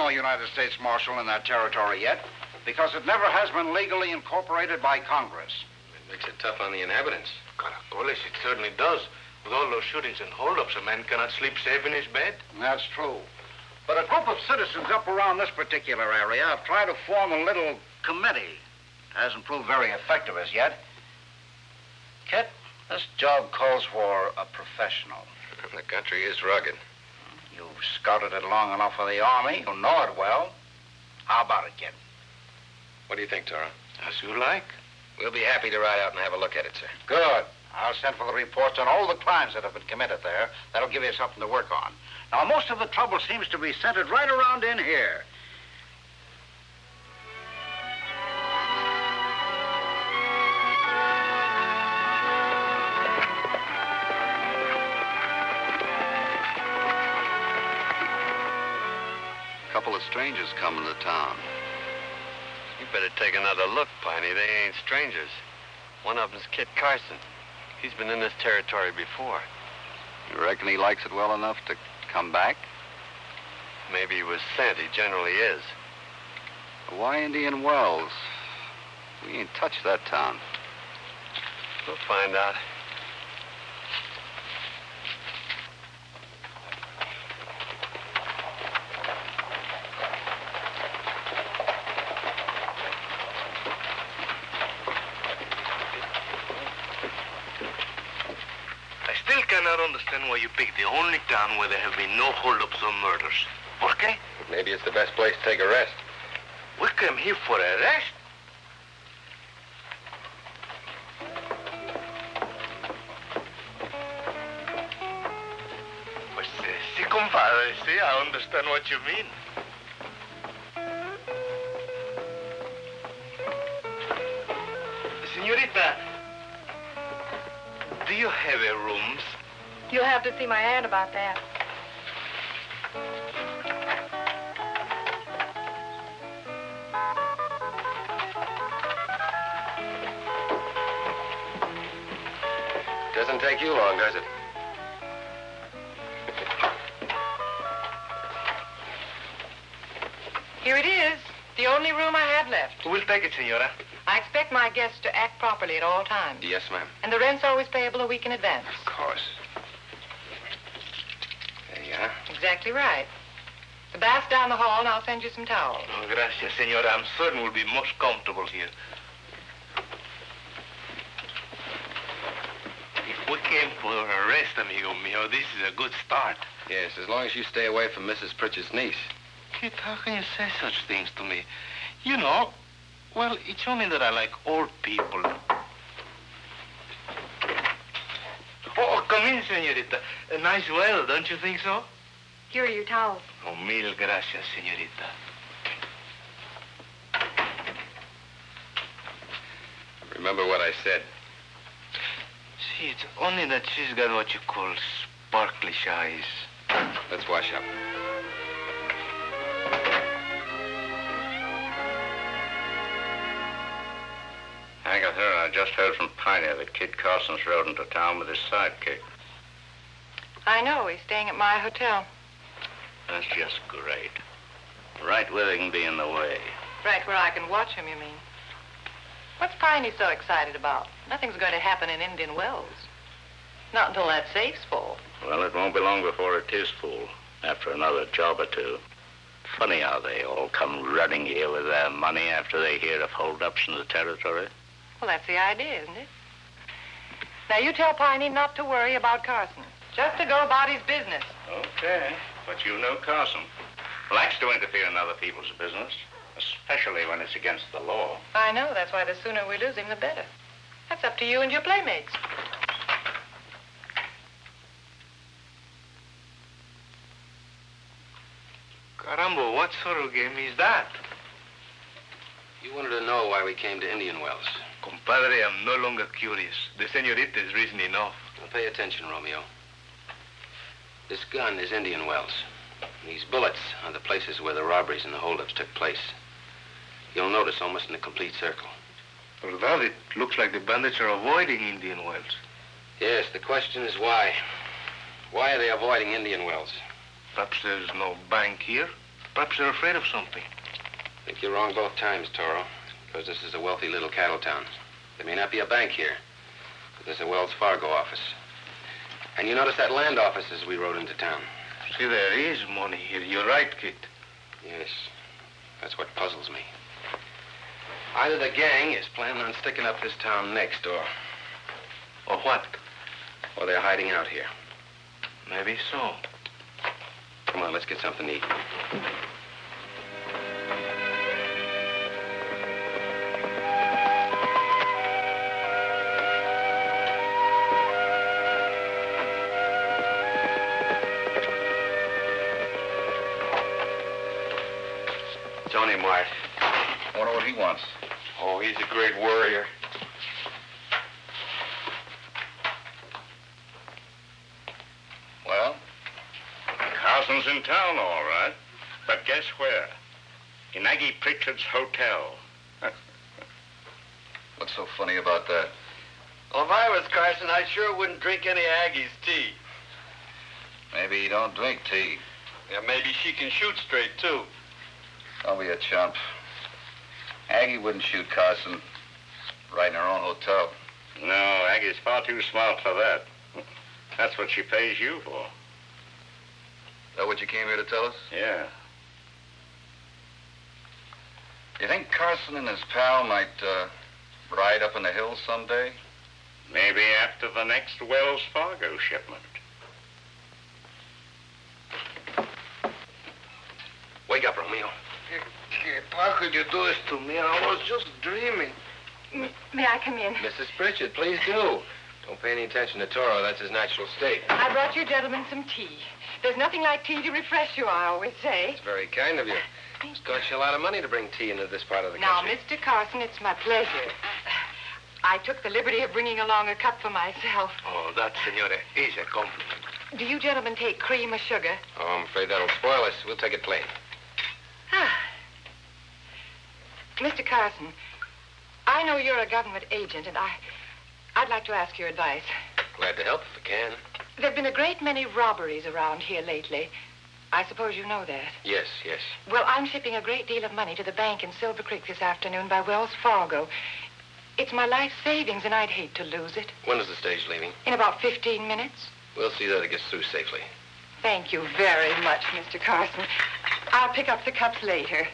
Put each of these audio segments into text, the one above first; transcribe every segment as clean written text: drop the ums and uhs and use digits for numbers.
no United States Marshal in that territory yet because it never has been legally incorporated by Congress. It makes it tough on the inhabitants. Caracoles, it certainly does. With all those shootings and holdups, a man cannot sleep safe in his bed. That's true. But a group of citizens up around this particular area have tried to form a little committee. Hasn't proved very effective as yet. Kit, this job calls for a professional. The country is rugged. You've scouted it long enough for the Army. You know it well. How about it, Kit? What do you think, Tara? As you like. We'll be happy to ride out and have a look at it, sir. Good. I'll send for the reports on all the crimes that have been committed there. That'll give you something to work on. Now, most of the trouble seems to be centered right around in here. A couple of strangers coming to town. You better take another look, Piney. They ain't strangers. One of them's Kit Carson. He's been in this territory before. You reckon he likes it well enough to come back? Maybe he was sent. He generally is. Why Indian Wells? We ain't touched that town. We'll find out. I cannot understand why you picked the only town where there have been no holdups or murders. ¿Por qué? Maybe it's the best place to take a rest. We came here for a rest. Pues sí, compadre, sí, I understand what you mean. Señorita, do you have a rooms? You'll have to see my aunt about that. Doesn't take you long, does it? Here it is, the only room I have left. We'll take it, senora. I expect my guests to act properly at all times. Yes, ma'am. And the rent's always payable a week in advance. Of course. There you are. Exactly right. The bath's down the hall, and I'll send you some towels. Oh, gracias, senora. I'm certain we'll be most comfortable here. If we came for a rest, amigo mío, this is a good start. Yes, as long as you stay away from Mrs. Pritchard's niece. Kit, how can you say such things to me? You know, well, it's only that I like old people. Oh, come in, señorita. A nice well, don't you think so? Here are your towels. Oh, mil gracias, señorita. Remember what I said. See, it's only that she's got what you call sparkly eyes. Let's wash up. Agatha, I just heard from Piney that Kit Carson's rode into town with his sidekick. I know. He's staying at my hotel. That's just great. Right where they can be in the way. Right where I can watch him, you mean? What's Piney so excited about? Nothing's going to happen in Indian Wells. Not until that safe's full. Well, it won't be long before it is full, after another job or two. Funny how they all come running here with their money after they hear of holdups in the territory. Well, that's the idea, isn't it? Now, you tell Piney not to worry about Carson. Just to go about his business. Okay, but you know Carson. Likes to interfere in other people's business, especially when it's against the law. I know. That's why the sooner we lose him, the better. That's up to you and your playmates. Caramba, what sort of game is that? You wanted to know why we came to Indian Wells. Compadre, I'm no longer curious. The señorita is reason enough. Now pay attention, Romeo. This gun is Indian Wells. These bullets are the places where the robberies and the holdups took place. You'll notice almost in a complete circle. Verdad, it looks like the bandits are avoiding Indian Wells. Yes, the question is why. Why are they avoiding Indian Wells? Perhaps there's no bank here. Perhaps they're afraid of something. I think you're wrong both times, Toro, because this is a wealthy little cattle town. There may not be a bank here, but there's a Wells Fargo office. And you notice that land office as we rode into town? See, there is money here. You're right, Kit. Yes, that's what puzzles me. Either the gang is planning on sticking up this town next, Or what? or they're hiding out here. Maybe so. Come on, let's get something to eat. Tony Mart. I wonder what he wants. Oh, he's a great warrior. Well? Carson's in town, all right. But guess where? In Aggie Pritchard's hotel. What's so funny about that? Well, if I was Carson, I sure wouldn't drink any Aggie's tea. Maybe he don't drink tea. Yeah, maybe she can shoot straight, too. Don't be a chump. Aggie wouldn't shoot Carson right in her own hotel. No, Aggie's far too smart for that. That's what she pays you for. Is that what you came here to tell us? Yeah. You think Carson and his pal might ride up in the hills someday? Maybe after the next Wells Fargo shipment. Wake up, Romeo. Kit, how could you do this to me? I was just dreaming. May I come in? Mrs. Pritchard, please do. Don't pay any attention to Toro. That's his natural state. I brought you gentlemen some tea. There's nothing like tea to refresh you, I always say. It's very kind of you. It's cost you a lot of money to bring tea into this part of the Now, country. Mr. Carson, it's my pleasure. I took the liberty of bringing along a cup for myself. Oh, that, senora, is a compliment. Do you gentlemen take cream or sugar? Oh, I'm afraid that'll spoil us. We'll take it plain. Mr. Carson, I know you're a government agent, and I'd like to ask your advice. Glad to help if I can. There have been a great many robberies around here lately. I suppose you know that. Yes, yes. Well, I'm shipping a great deal of money to the bank in Silver Creek this afternoon by Wells Fargo. It's my life savings, and I'd hate to lose it. When is the stage leaving? In about 15 minutes. We'll see that it gets through safely. Thank you very much, Mr. Carson. I'll pick up the cups later.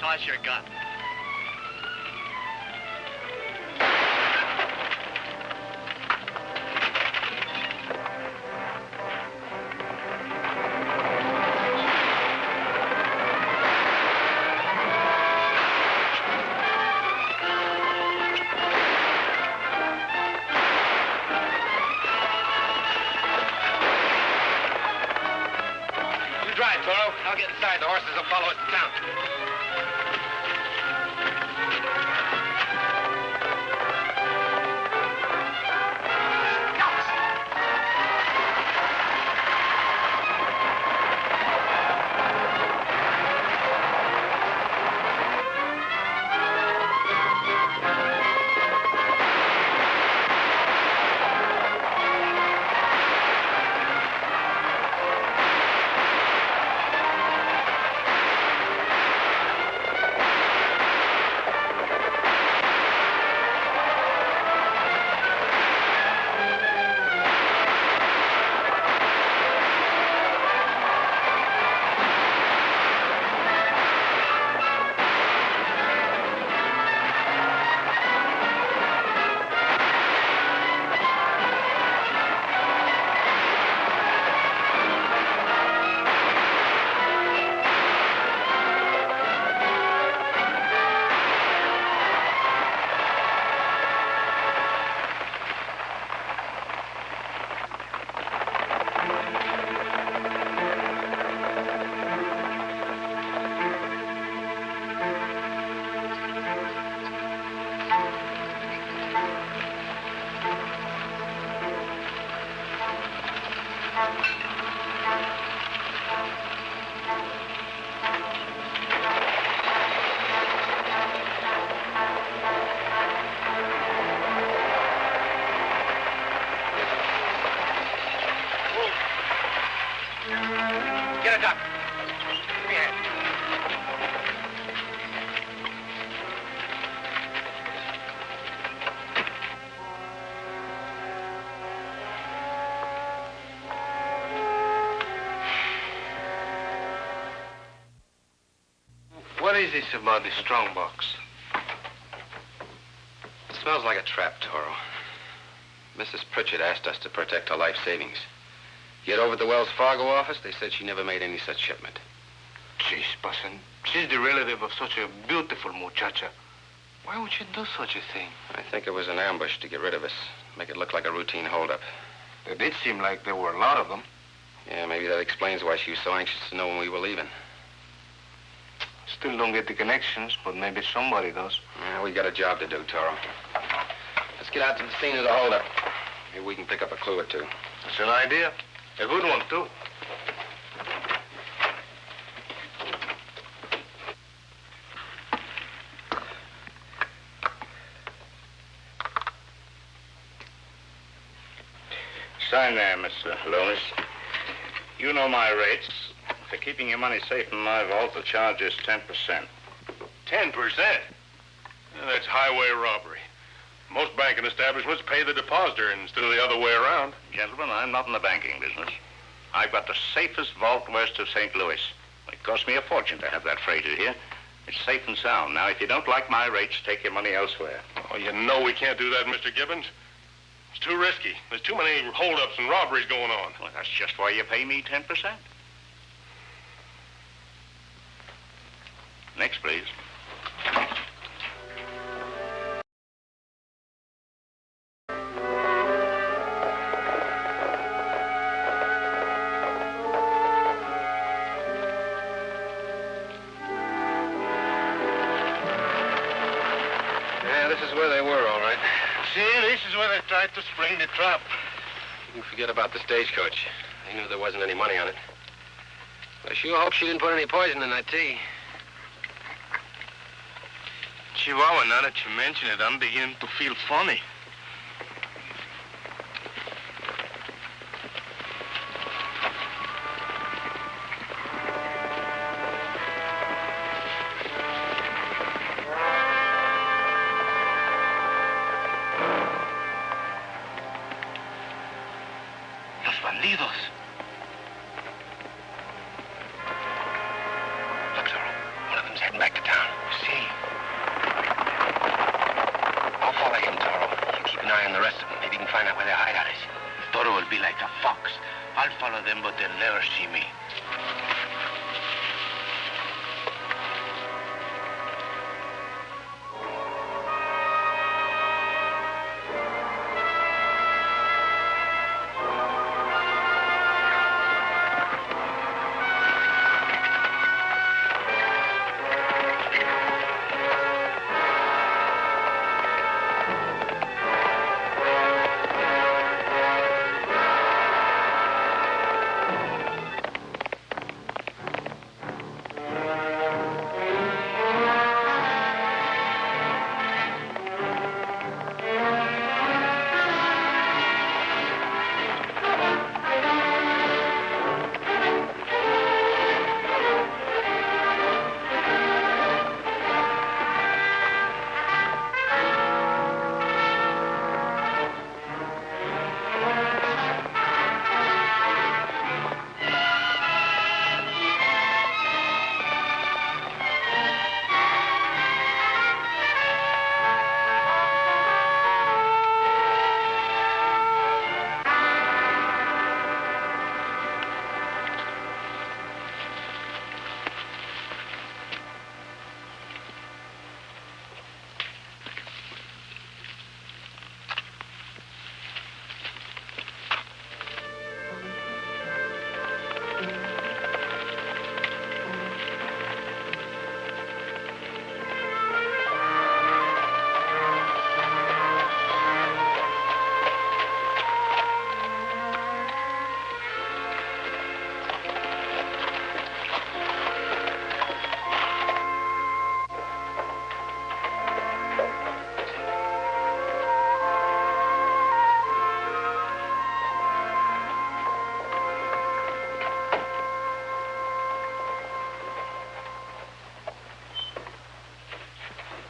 Toss your gun. You drive, Toro. I'll get inside. The horses will follow us to town. Get a duck. Give me a hand. What is this about the strong box? It smells like a trap, Toro. Mrs. Pritchard asked us to protect her life savings. Yet over at the Wells Fargo office, they said she never made any such shipment. Jeez, Parson, she's the relative of such a beautiful muchacha. Why would she do such a thing? I think it was an ambush to get rid of us, make it look like a routine holdup. It did seem like there were a lot of them. Yeah, maybe that explains why she was so anxious to know when we were leaving. Still don't get the connections, but maybe somebody does. Yeah, we got a job to do, Toro. Let's get out to the scene of the holdup. Maybe we can pick up a clue or two. That's an idea. A good one, too. Sign there, Mr. Lawless. You know my rates. For keeping your money safe in my vault, the charge is 10%. 10%? That's highway robbery. Most banking establishments pay the depositor instead of the other way around. Gentlemen, I'm not in the banking business. I've got the safest vault west of St. Louis. It cost me a fortune to have that freighted here. It's safe and sound. Now, if you don't like my rates, take your money elsewhere. Oh, you know we can't do that, Mr. Gibbons. It's too risky. There's too many holdups and robberies going on. Well, that's just why you pay me 10%. Next, please. Yeah, this is where they were, all right. See, this is where they tried to spring the trap. You can forget about the stagecoach. They knew there wasn't any money on it. I sure hope she didn't put any poison in that tea. Chihuahua, now that you mention it, I'm beginning to feel funny. Los bandidos. Look, Toro. One of them's heading back to town. See. I'll follow him, Toro. You keep an eye on the rest of them. Maybe you can find out where their hideout is. Toro will be like a fox. I'll follow them, but they'll never see me.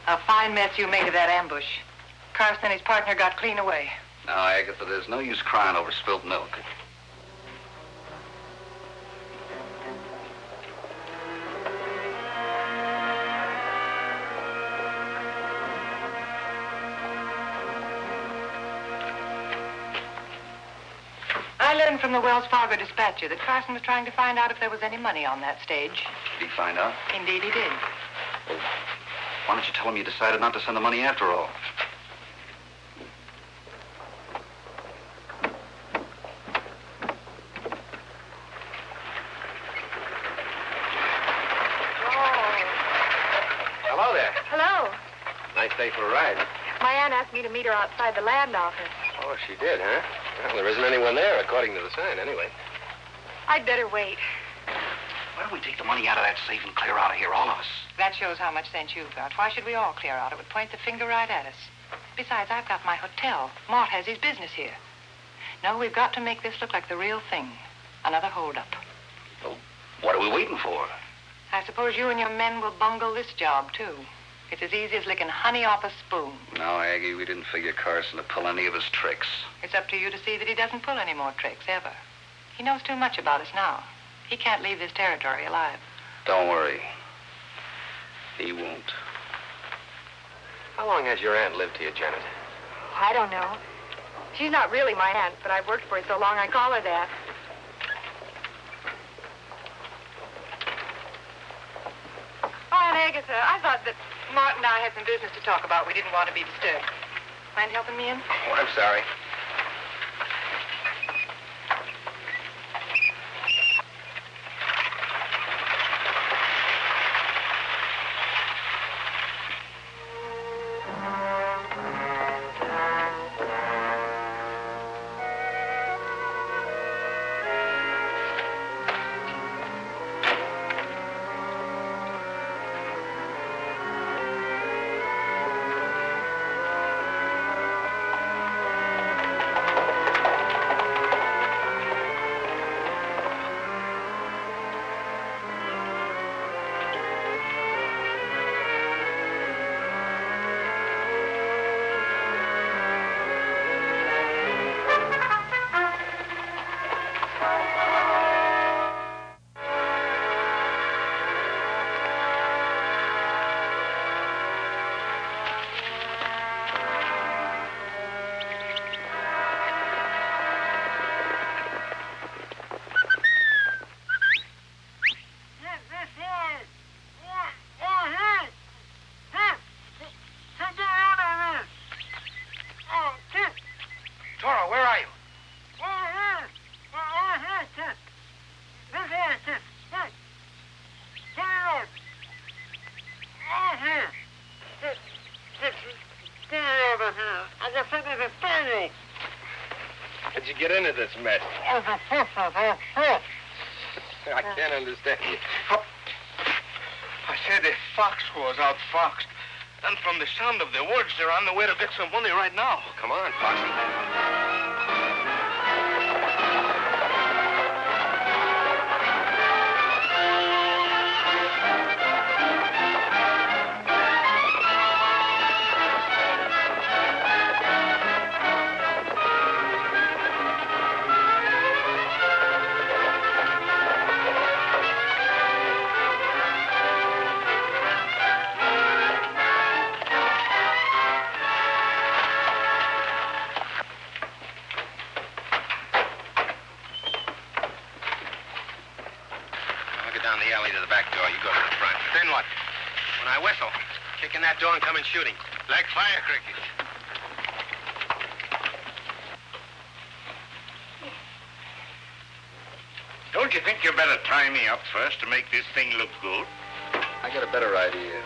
A fine mess you made of that ambush. Carson and his partner got clean away. Now, Agatha, there's no use crying over spilt milk. I learned from the Wells Fargo dispatcher that Carson was trying to find out if there was any money on that stage. Did he find out? Indeed he did. Well, why don't you tell him you decided not to send the money after all? Hello there. Hello. Nice day for a ride. My aunt asked me to meet her outside the land office. Oh, she did, huh? Well, there isn't anyone there, according to the sign, anyway. I'd better wait. Why don't we take the money out of that safe and clear out of here, all of us? That shows how much sense you've got. Why should we all clear out? It would point the finger right at us. Besides, I've got my hotel. Mort has his business here. No, we've got to make this look like the real thing. Another holdup. Well, what are we waiting for? I suppose you and your men will bungle this job, too. It's as easy as licking honey off a spoon. No, Aggie, we didn't figure Carson to pull any of his tricks. It's up to you to see that he doesn't pull any more tricks, ever. He knows too much about us now. He can't leave this territory alive. Don't worry. He won't. How long has your aunt lived here, Janet? I don't know. She's not really my aunt, but I've worked for her so long I call her that. Oh, Aunt Agatha, I thought that Mort and I had some business to talk about. We didn't want to be disturbed. Mind helping me in? Oh, I'm sorry. How'd you get into this mess? I can't understand you. I said the fox was outfoxed. And from the sound of the words, they're on the way to get some money right now. Come on, Foxy. Down the alley to the back door. You go to the front. Then what? When I whistle, kick in that door and come in shooting. Like fire crickets. Don't you think you better tie me up first to make this thing look good? I got a better idea.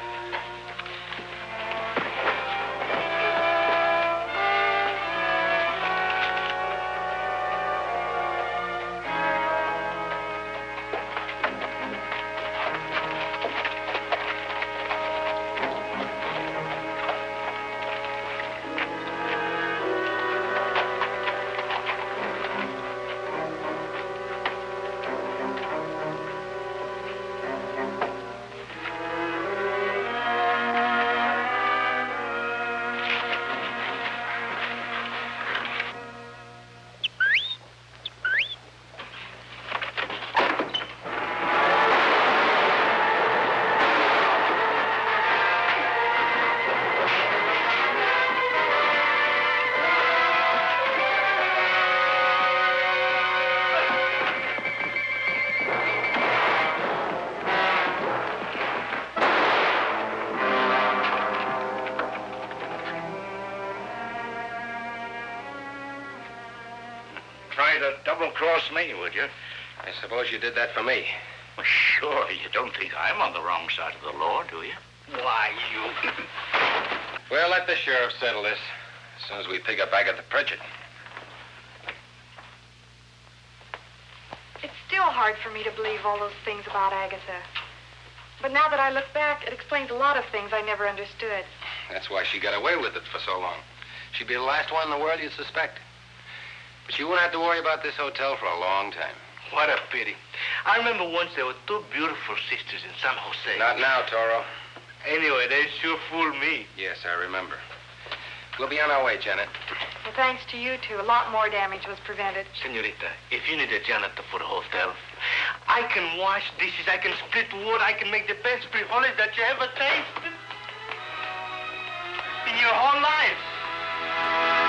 trust me, would you? I suppose you did that for me. Well, sure, you don't think I'm on the wrong side of the law, do you? Why, you... We'll let the sheriff settle this as soon as we pick up Agatha Pritchett. It's still hard for me to believe all those things about Agatha. But now that I look back, it explains a lot of things I never understood. That's why she got away with it for so long. She'd be the last one in the world you'd suspect. But you won't have to worry about this hotel for a long time. What a pity. I remember once there were two beautiful sisters in San Jose. Not now, Toro. Anyway, they sure fooled me. Yes, I remember. We'll be on our way, Janet. Well, thanks to you two, a lot more damage was prevented. Senorita, if you need a janitor for the hotel, I can wash dishes, I can split wood, I can make the best frijoles that you ever tasted in your whole life.